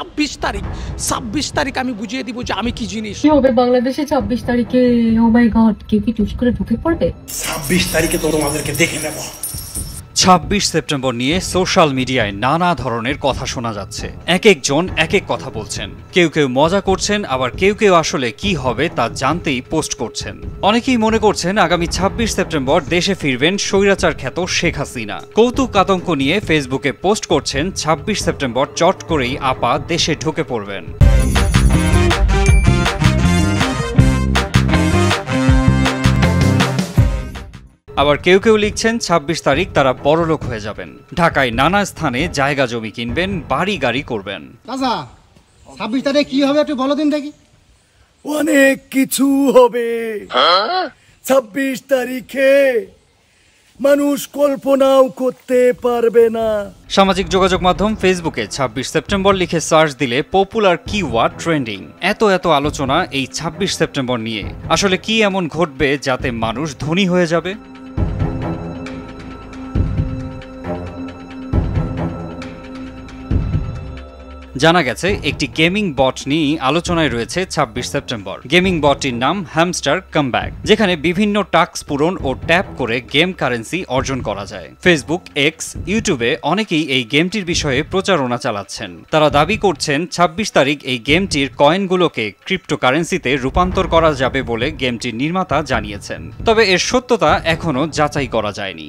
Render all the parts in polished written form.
26 তারিখ আমি বুঝিয়ে দিব যে আমি কি জিনিস। কি হবে বাংলাদেশে 26 তারিখে? ও মাই গড, কেউ কি টুস করে ঢুকে পড়বে? 26 তারিখে তো তোমাদেরকে দেখে নেব। 26 সেপ্টেম্বর নিয়ে সোশ্যাল মিডিয়ায় নানা ধরনের কথা শোনা যাচ্ছে। এক একজন এক এক কথা বলছেন। কেউ কেউ মজা করছেন, আবার কেউ কেউ আসলে কি হবে তা জানতেই পোস্ট করছেন। অনেকেই মনে করছেন আগামী 26 সেপ্টেম্বর দেশে ফিরবেন স্বৈরাচার খ্যাত শেখ হাসিনা। কৌতুক আতঙ্ক নিয়ে ফেসবুকে পোস্ট করছেন 26 সেপ্টেম্বর চট করেই আপা দেশে ঢুকে পড়বেন। আবার কেউ কেউ লিখছেন 26 তারিখ তারা বড়লোক হয়ে যাবেন। ঢাকায় নানা স্থানে জায়গা জমি কিনবেন, বাড়ি গাড়ি করবেন। 26 তারিখে কি হবে একটু বলো দিন দেখি। অনেক কিছু হবে 26 তারিখে, মানুষ কল্পনাও করতে পারবে না। সামাজিক যোগাযোগ মাধ্যম ফেসবুকে 26 সেপ্টেম্বর লিখে সার্চ দিলে পপুলার কিওয়ার্ড ট্রেন্ডিং। এত আলোচনা এই 26 সেপ্টেম্বর নিয়ে। আসলে কি এমন ঘটবে যাতে মানুষ ধনী হয়ে যাবে? জানা গেছে একটি গেমিং বট নিয়ে আলোচনায় রয়েছে 26 সেপ্টেম্বর। গেমিং বটটির নাম হ্যামস্টার কামব্যাক, যেখানে বিভিন্ন টাস্ক পূরণ ও ট্যাপ করে গেম কারেন্সি অর্জন করা যায়। ফেসবুক, এক্স, ইউটিউবে অনেকেই এই গেমটির বিষয়ে প্রচারণা চালাচ্ছেন। তারা দাবি করছেন 26 তারিখ এই গেমটির কয়েনগুলোকে ক্রিপ্টোকারেন্সিতে রূপান্তর করা যাবে বলে গেমটির নির্মাতা জানিয়েছেন। তবে এর সত্যতা এখনো যাচাই করা যায়নি।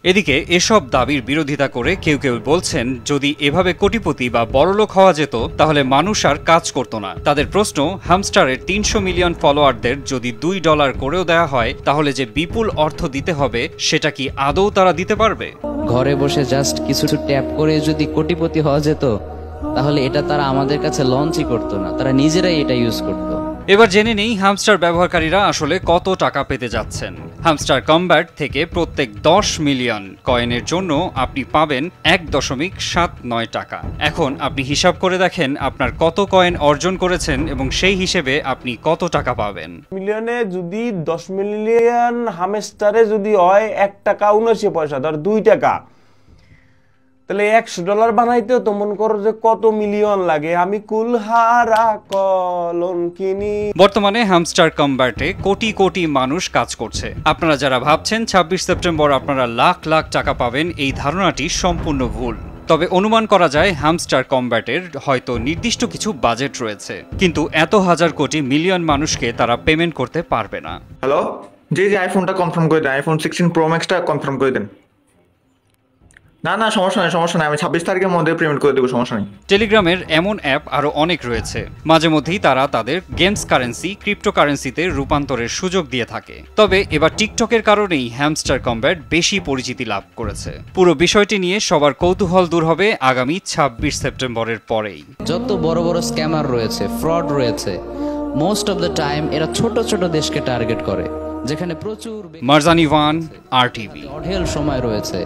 এদিকে এসব দাবির বিরোধিতা করে কেউ কেউ বলছেন যদি এভাবে কোটিপতি বা বড়লোক হওয়া যেত তাহলে মানুষ আর কাজ করত না। তাদের প্রশ্ন, হ্যামস্টারের 300 মিলিয়ন ফলোয়ারদের যদি $2 করেও দেওয়া হয় তাহলে যে বিপুল অর্থ দিতে হবে সেটা কি আদৌ তারা দিতে পারবে? ঘরে বসে জাস্ট কিছু ট্যাপ করে যদি কোটিপতি হওয়া যেত তাহলে এটা তারা আমাদের কাছে লঞ্চই করতো না, তারা নিজেরাই এটা ইউজ করতো। এবার জেনে নেই হ্যামস্টার ব্যবহারকারীরা আসলে কত টাকা পেতে যাচ্ছেন। হ্যামস্টার কমব্যাট থেকে প্রত্যেক 10 মিলিয়ন কয়েনের জন্য আপনি পাবেন 1.79 টাকা। এখন আপনি হিসাব করে দেখেন আপনার কত কয়েন অর্জন করেছেন এবং সেই হিসেবে আপনি কত টাকা পাবেন। মিলিয়নে যদি 10 মিলিয়ন হ্যামস্টারে যদি হয় 1 টাকা 79 পয়সা, ধর 2 টাকা, তাহলে $100 বানাইতেও তো মন করো যে কত মিলিয়ন লাগে। আমি কুলহারা কলঙ্কিনী। বর্তমানে হ্যামস্টার কমব্যাটে কোটি কোটি মানুষ কাজ করছে। আপনারা যারা ভাবছেন 26 সেপ্টেম্বর আপনারা লাখ লাখ টাকা পাবেন, এই ধারণাটি সম্পূর্ণ ভুল। তবে অনুমান করা যায় হ্যামস্টার কমব্যাটের হয়তো নির্দিষ্ট কিছু বাজেট রয়েছে, কিন্তু এত হাজার কোটি মিলিয়ন মানুষকে তারা পেমেন্ট করতে পারবে না। হ্যালো, যে আইফোনটা কনফার্ম করে দেন, আইফোন 16 প্রো ম্যাক্সটা কনফার্ম করে দেন। না সমস্যা নাই, আমি 26 তারিখের মধ্যে পেমেন্ট করে দেবো, সমস্যা নেই। টেলিগ্রামের এমন অ্যাপ আরো অনেক রয়েছে। মাঝে মধ্যেই তারা তাদের গেমস কারেন্সি ক্রিপ্টোকারেন্সিতে রূপান্তরের সুযোগ দিয়ে থাকে। তবে এবার টিকটকের কারণেই হ্যামস্টার কমব্যাট বেশি পরিচিতি লাভ করেছে। পুরো বিষয়টি নিয়ে সবার কৌতূহল দূর হবে আগামী 26 সেপ্টেম্বরের পরেই। যত বড় বড় স্ক্যামার রয়েছে, ফ্রড রয়েছে, মোস্ট অফ দ্য টাইম এরা ছোট ছোট দেশকে টার্গেট করে, যেখানে প্রচুর মারজানি ওয়ান, RTV। অঢেল সময় রয়েছে।